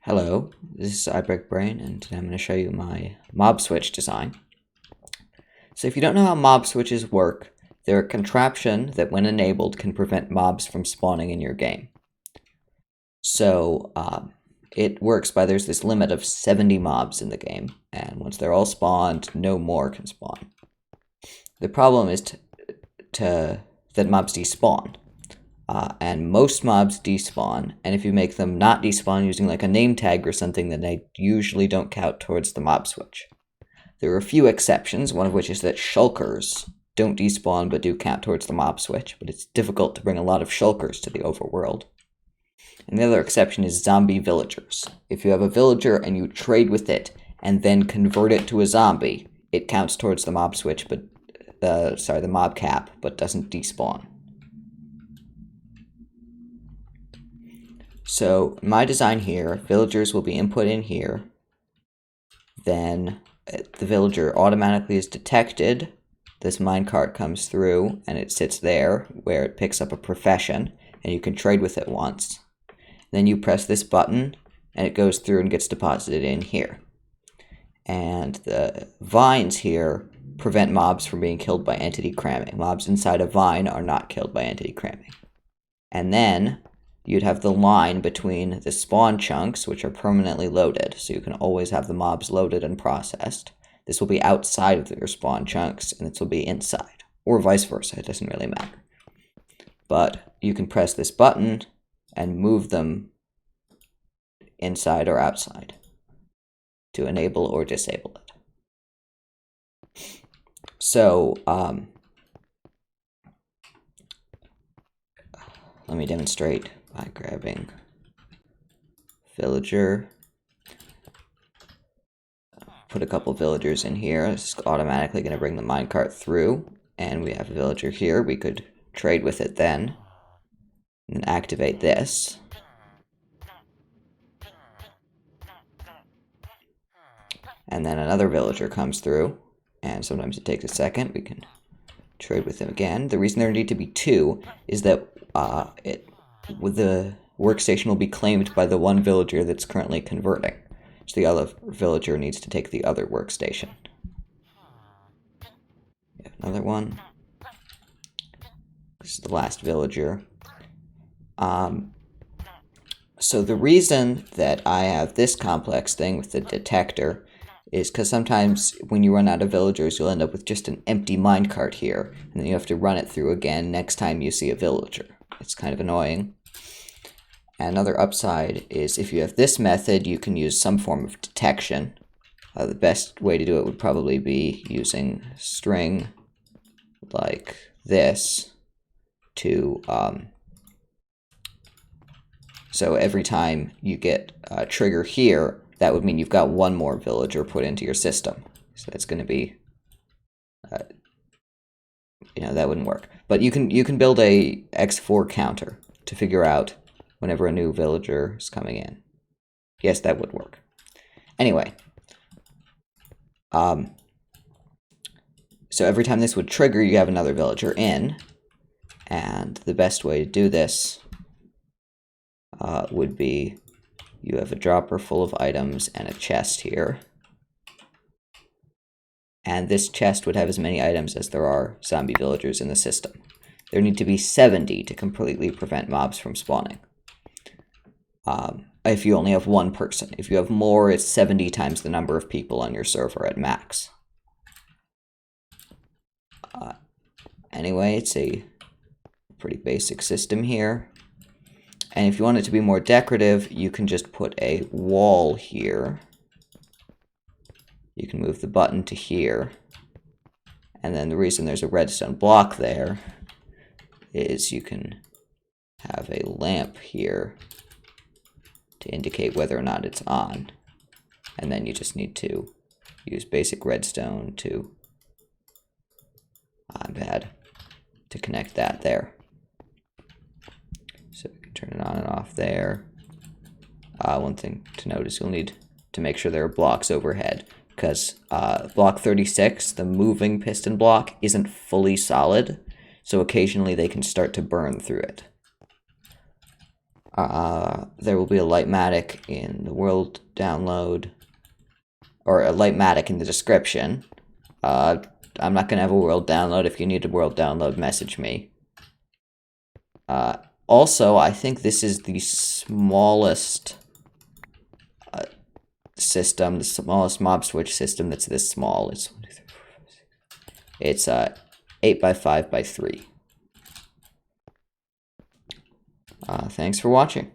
Hello, this is iBreakBrain, and today I'm going to show you my Mobswitch design. So if you don't know how Mobswitches work, they're a contraption that when enabled can prevent mobs from spawning in your game. So it works by there's this limit of 70 mobs in the game, and once they're all spawned, no more can spawn. The problem is that mobs despawn. And most mobs despawn, and if you make them not despawn using like a name tag or something, then they usually don't count towards the Mobswitch. There are a few exceptions, one of which is that shulkers don't despawn but do count towards the Mobswitch, but it's difficult to bring a lot of shulkers to the overworld. And the other exception is zombie villagers. If you have a villager and you trade with it and then convert it to a zombie, it counts towards the Mobswitch, but the mob cap, but doesn't despawn. So my design here, villagers will be input in here, then the villager automatically is detected, this minecart comes through and it sits there where it picks up a profession and you can trade with it once. Then you press this button and it goes through and gets deposited in here. And the vines here prevent mobs from being killed by entity cramming. Mobs inside a vine are not killed by entity cramming. And then you'd have the line between the spawn chunks, which are permanently loaded, so you can always have the mobs loaded and processed. This will be outside of your spawn chunks, and this will be inside, or vice versa, it doesn't really matter. But you can press this button and move them inside or outside to enable or disable it. So, let me demonstrate by grabbing villager, put a couple villagers in here. It's automatically going to bring the minecart through, and we have a villager here. We could trade with it then, and activate this. And then another villager comes through, and sometimes it takes a second. We can trade with him again. The reason there need to be two is that the workstation will be claimed by the one villager that's currently converting. So the other villager needs to take the other workstation. We have another one. This is the last villager. So the reason that I have this complex thing with the detector is because sometimes when you run out of villagers, you'll end up with just an empty minecart here, and then you have to run it through again next time you see a villager. It's kind of annoying. And another upside is if you have this method, you can use some form of detection. The best way to do it would probably be using string like this to, so every time you get a trigger here, that would mean you've got one more villager put into your system. So that's going to be, that wouldn't work. But you can build a x4 counter to figure out whenever a new villager is coming in. Yes, that would work. Anyway, so every time this would trigger, you have another villager in, and the best way to do this would be you have a dropper full of items and a chest here. And this chest would have as many items as there are zombie villagers in the system. There need to be 70 to completely prevent mobs from spawning. If you only have one person. If you have more, it's 70 times the number of people on your server at max. Anyway, it's a pretty basic system here. And if you want it to be more decorative, you can just put a wall here. You can move the button to here. And then the reason there's a redstone block there is you can have a lamp here to indicate whether or not it's on. And then you just need to use basic redstone to, to connect that there. So we can turn it on and off there. One thing to note is you'll need to make sure there are blocks overhead, because block 36, the moving piston block, isn't fully solid, so occasionally they can start to burn through it. There will be a Lightmatic in the world download, or a Lightmatic in the description. I'm not going to have a world download. If you need a world download, message me. Also, I think this is the smallest system, the smallest Mobswitch system that's this small. It's 8 by 5 by 3. Thanks for watching.